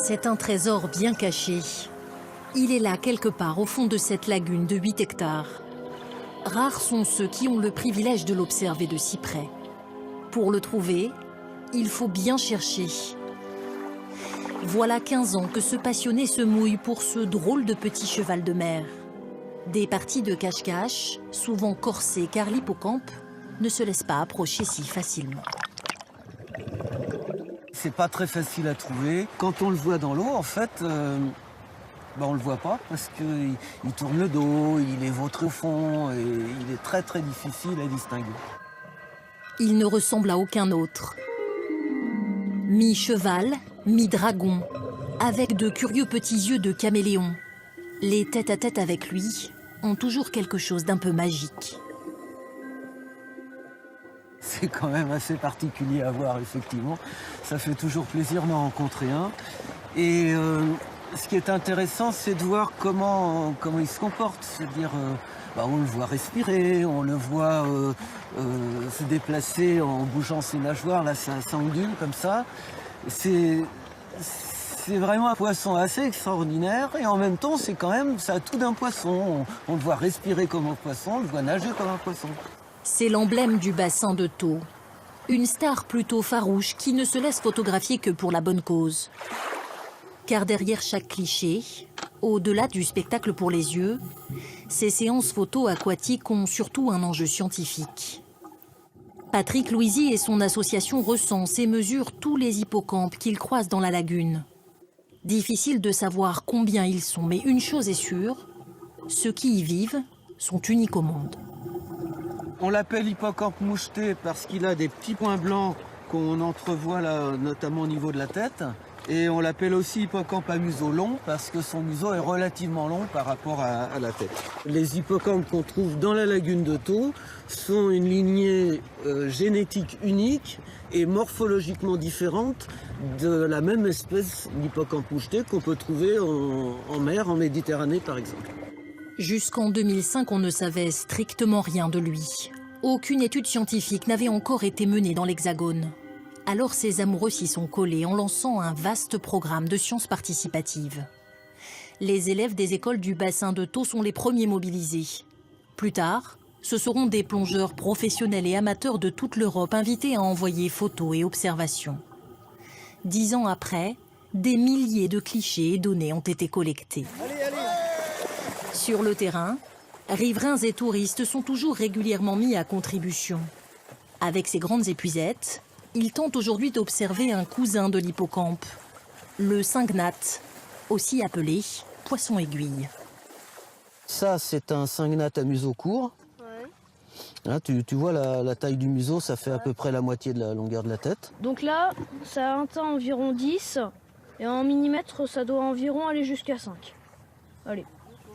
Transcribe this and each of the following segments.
C'est un trésor bien caché. Il est là quelque part au fond de cette lagune de 8 hectares. Rares sont ceux qui ont le privilège de l'observer de si près. Pour le trouver, il faut bien chercher. Voilà 15 ans que ce passionné se mouille pour ce drôle de petit cheval de mer. Des parties de cache-cache, souvent corsées car l'hippocampe ne se laisse pas approcher si facilement. C'est pas très facile à trouver. Quand on le voit dans l'eau, en fait, on le voit pas parce qu'il tourne le dos, il est vautré au fond et il est très très difficile à distinguer. Il ne ressemble à aucun autre. Mi-cheval, mi-dragon, avec de curieux petits yeux de caméléon. Les tête-à-tête avec lui ont toujours quelque chose d'un peu magique. C'est quand même assez particulier à voir, effectivement. Ça fait toujours plaisir d'en rencontrer un. Et ce qui est intéressant, c'est de voir comment il se comporte. C'est-à-dire, on le voit respirer, on le voit se déplacer en bougeant ses nageoires. Là, ça ondule comme ça. C'est vraiment un poisson assez extraordinaire. Et en même temps, ça a tout d'un poisson. On le voit respirer comme un poisson, on le voit nager comme un poisson. C'est l'emblème du bassin de Thau. Une star plutôt farouche qui ne se laisse photographier que pour la bonne cause. Car derrière chaque cliché, au-delà du spectacle pour les yeux, ces séances photo aquatiques ont surtout un enjeu scientifique. Patrick Louisy et son association recensent et mesurent tous les hippocampes qu'ils croisent dans la lagune. Difficile de savoir combien ils sont, mais une chose est sûre, ceux qui y vivent sont uniques au monde. On l'appelle hippocampe moucheté parce qu'il a des petits points blancs qu'on entrevoit là, notamment au niveau de la tête. Et on l'appelle aussi hippocampe à museau long parce que son museau est relativement long par rapport à la tête. Les hippocampes qu'on trouve dans la lagune de Thau sont une lignée génétique unique et morphologiquement différente de la même espèce d'hippocampe moucheté qu'on peut trouver en mer, en Méditerranée par exemple. Jusqu'en 2005, on ne savait strictement rien de lui. Aucune étude scientifique n'avait encore été menée dans l'Hexagone. Alors ces amoureux s'y sont collés en lançant un vaste programme de sciences participatives. Les élèves des écoles du bassin de Thau sont les premiers mobilisés. Plus tard, ce seront des plongeurs professionnels et amateurs de toute l'Europe invités à envoyer photos et observations. 10 ans après, des milliers de clichés et données ont été collectés. Sur le terrain, riverains et touristes sont toujours régulièrement mis à contribution. Avec ses grandes épuisettes, ils tentent aujourd'hui d'observer un cousin de l'hippocampe, le syngnathe, aussi appelé poisson aiguille. Ça, c'est un syngnathe à museau court. Ouais. Là, tu vois la taille du museau, ça fait à peu près la moitié de la longueur de la tête. Donc là, ça atteint environ 10, et en millimètres, ça doit environ aller jusqu'à 5. Allez.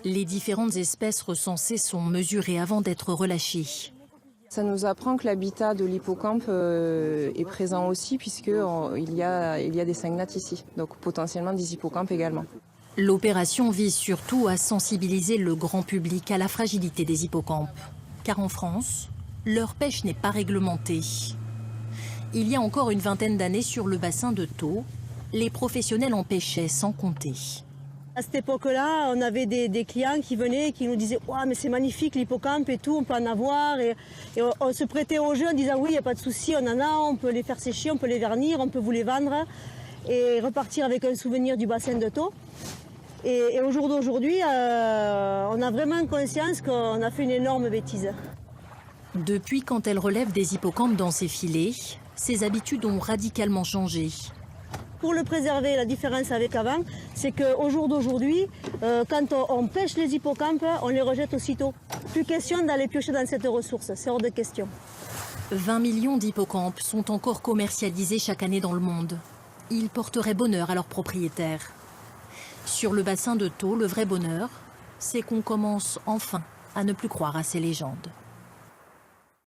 Les différentes espèces recensées sont mesurées avant d'être relâchées. Ça nous apprend que l'habitat de l'hippocampe est présent aussi puisqu'il y a des syngnates ici, donc potentiellement des hippocampes également. L'opération vise surtout à sensibiliser le grand public à la fragilité des hippocampes. Car en France, leur pêche n'est pas réglementée. Il y a encore une vingtaine d'années sur le bassin de Thau, les professionnels en pêchaient sans compter. À cette époque-là, on avait des clients qui venaient et qui nous disaient « mais c'est magnifique l'hippocampe et tout, on peut en avoir ». Et on se prêtait au jeu en disant « oui, il n'y a pas de souci, on en a, on peut les faire sécher, on peut les vernir, on peut vous les vendre » et repartir avec un souvenir du bassin de Thau. Et au jour d'aujourd'hui, on a vraiment conscience qu'on a fait une énorme bêtise. Depuis quand elle relève des hippocampes dans ses filets, ses habitudes ont radicalement changé. Pour le préserver, la différence avec avant, c'est qu'au jour d'aujourd'hui, quand on pêche les hippocampes, on les rejette aussitôt. Plus question d'aller piocher dans cette ressource, c'est hors de question. 20 millions d'hippocampes sont encore commercialisés chaque année dans le monde. Ils porteraient bonheur à leurs propriétaires. Sur le bassin de Thau, le vrai bonheur, c'est qu'on commence enfin à ne plus croire à ces légendes.